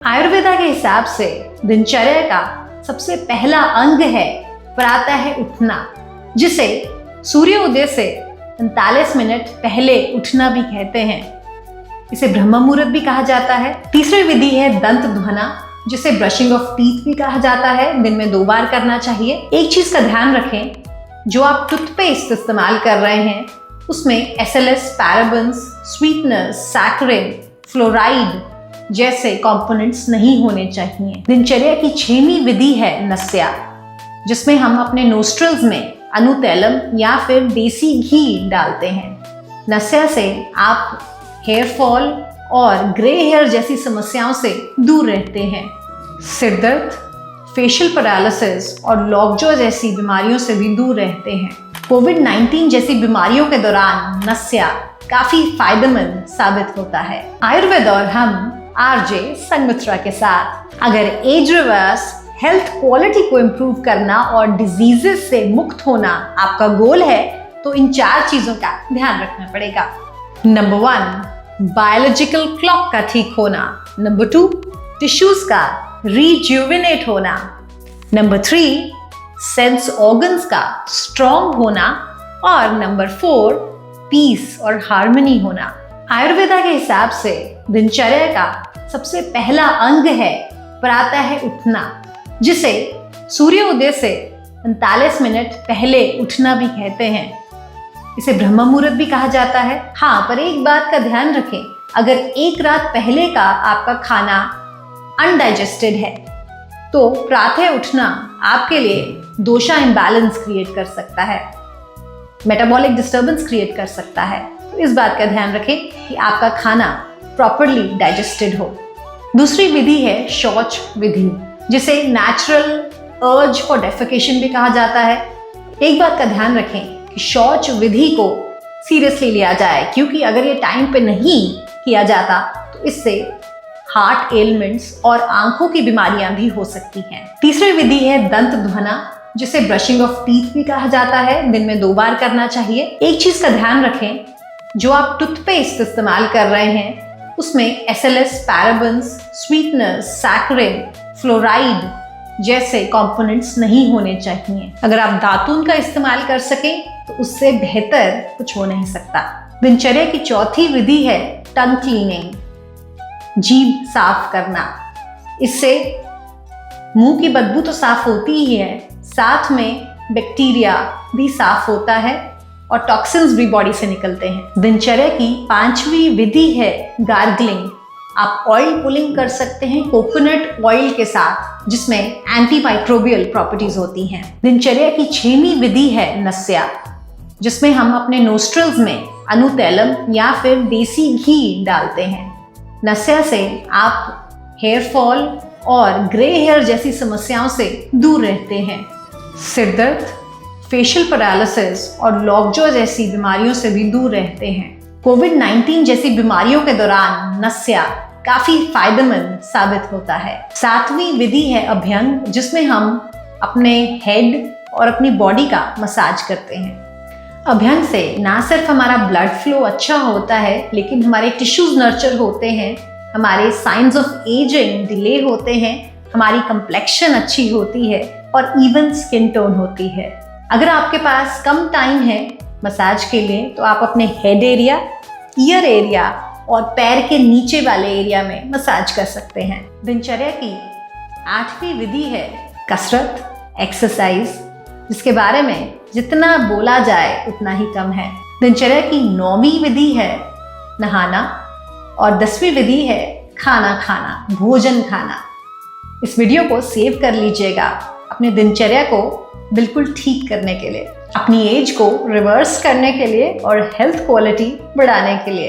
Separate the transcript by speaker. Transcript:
Speaker 1: आयुर्वेदा के हिसाब से दिनचर्या का सबसे पहला अंग है प्रातः उठना, जिसे सूर्योदय से 45 मिनट पहले उठना भी कहते हैं। इसे ब्रह्म मुहूर्त भी कहा जाता है। तीसरी विधि है दंत धोना, जिसे ब्रशिंग ऑफ टीथ भी कहा जाता है। दिन में 2 बार करना चाहिए। एक चीज का ध्यान रखें, जो आप टूथपेस्ट इस्तेमाल कर रहे हैं उसमें SLS, parabens, sweeteners, saccharin, fluoride जैसे कंपोनेंट्स नहीं होने चाहिए। दिनचर्या की 6वीं विधि है नस्या, जिसमें हम अपने नोस्ट्रल्स में अनुतैलम या फिर देसी घी डालते हैं। नस्या से आप हेयर फॉल और ग्रे हेयर जैसी समस्याओं से दूर रहते हैं। सिर दर्द, फेशियल पैरालिसिस और लॉकजॉ जैसी बीमारियों से भी दूर रहते हैं। कोविड-19 जैसी बीमारियों के दौरान नस्या काफी फायदेमंद साबित होता है। आयुर्वेद और हम RJ संगमित्रा के साथ अगर एज रिवर्स हेल्थ क्वालिटी को इम्प्रूव करना और डिजीजेस से मुक्त होना आपका गोल है, तो इन 4 चीजों का ध्यान रखना पड़ेगा। नंबर 1, बायोलॉजिकल क्लॉक का ठीक होना। नंबर 2, टिश्यूज का रिज्यूविनेट होना। नंबर 3, सेंस ऑर्गन्स का स्ट्रॉन्ग होना। और नंबर 4, पीस और हार्मनी होना। आयुर्वेदा के हिसाब से दिनचर्या का सबसे पहला अंग है प्रातः उठना, जिसे सूर्योदय से 45 मिनट पहले उठना भी कहते हैं। इसे ब्रह्म मुहूर्त भी कहा जाता है। हाँ, पर एक बात का ध्यान रखें, अगर एक रात पहले का आपका खाना अनडाइजेस्टेड है तो प्रातः उठना आपके लिए दोषा इम्बैलेंस क्रिएट कर सकता है, मेटाबॉलिक डिस्टर्बेंस क्रिएट कर सकता है। तो इस बात का ध्यान रखें कि आपका खाना प्रॉपर्ली डाइजेस्टेड हो। दूसरी विधि है शौच विधि, जिसे नेचुरल अर्ज फॉर डेफिकेशन भी कहा जाता है। एक बात का ध्यान रखें कि शौच विधि को सीरियसली लिया जाए, क्योंकि अगर ये टाइम पे नहीं किया जाता तो इससे हार्ट एलिमेंट्स और आंखों की बीमारियां भी हो सकती हैं। तीसरी विधि है दंत धोना, जिसे ब्रशिंग ऑफ टीथ भी कहा जाता है। दिन में 2 बार करना चाहिए। एक चीज का ध्यान रखें, जो आप टूथपेस्ट इस्तेमाल कर रहे हैं उसमें SLS, parabens, sweeteners, saccharin, fluoride जैसे कंपोनेंट्स नहीं होने चाहिए। अगर आप दातून का इस्तेमाल कर सकें तो उससे बेहतर कुछ हो नहीं सकता। दिनचर्या की चौथी विधि है टंग क्लीनिंग, जीभ साफ करना। इससे मुंह की बदबू तो साफ होती ही है, साथ में बैक्टीरिया भी साफ होता है और टॉक्सिन्स भी बॉडी से निकलते हैं। दिनचर्या की 5वीं विधि है गार्गलिंग। आप ऑयल पुलिंग कर सकते हैं कोकोनट ऑयल के साथ, जिसमें एंटीमाइक्रोबियल प्रॉपर्टीज होती हैं। दिनचर्या की 6वीं विधि है नस्या, जिसमें हम अपने नोस्ट्रल्स में अनुतैलम या फिर देसी घी डालते हैं। नस्या से आप हेयर फॉल और ग्रे हेयर जैसी समस्याओं से दूर रहते हैं। सिर दर्द, फेशियल पैरालिसिस और लॉकजॉ जैसी बीमारियों से भी दूर रहते हैं। कोविड-19 जैसी बीमारियों के दौरान नस्या काफी फायदेमंद साबित होता है। 7वीं विधि है अभ्यंग, जिसमें हम अपने हेड और अपनी बॉडी का मसाज करते हैं। अभ्यंग से ना सिर्फ हमारा ब्लड फ्लो अच्छा होता है, लेकिन हमारे टिश्यूज नर्चर होते हैं, हमारे साइंस ऑफ एजिंग डिले होते हैं, हमारी कंप्लेक्शन अच्छी होती है और इवन स्किन टोन होती है। अगर आपके पास कम टाइम है मसाज के लिए तो आप अपने हेड एरिया, ईयर एरिया और पैर के नीचे वाले एरिया में मसाज कर सकते हैं। दिनचर्या की 8वीं विधि है कसरत, एक्सरसाइज, जिसके बारे में जितना बोला जाए उतना ही कम है। दिनचर्या की 9वीं विधि है नहाना और 10वीं विधि है खाना खाना, भोजन खाना। इस वीडियो को सेव कर लीजिएगा अपने दिनचर्या को बिल्कुल ठीक करने के लिए, अपनी एज को रिवर्स करने के लिए और हेल्थ क्वालिटी बढ़ाने के लिए।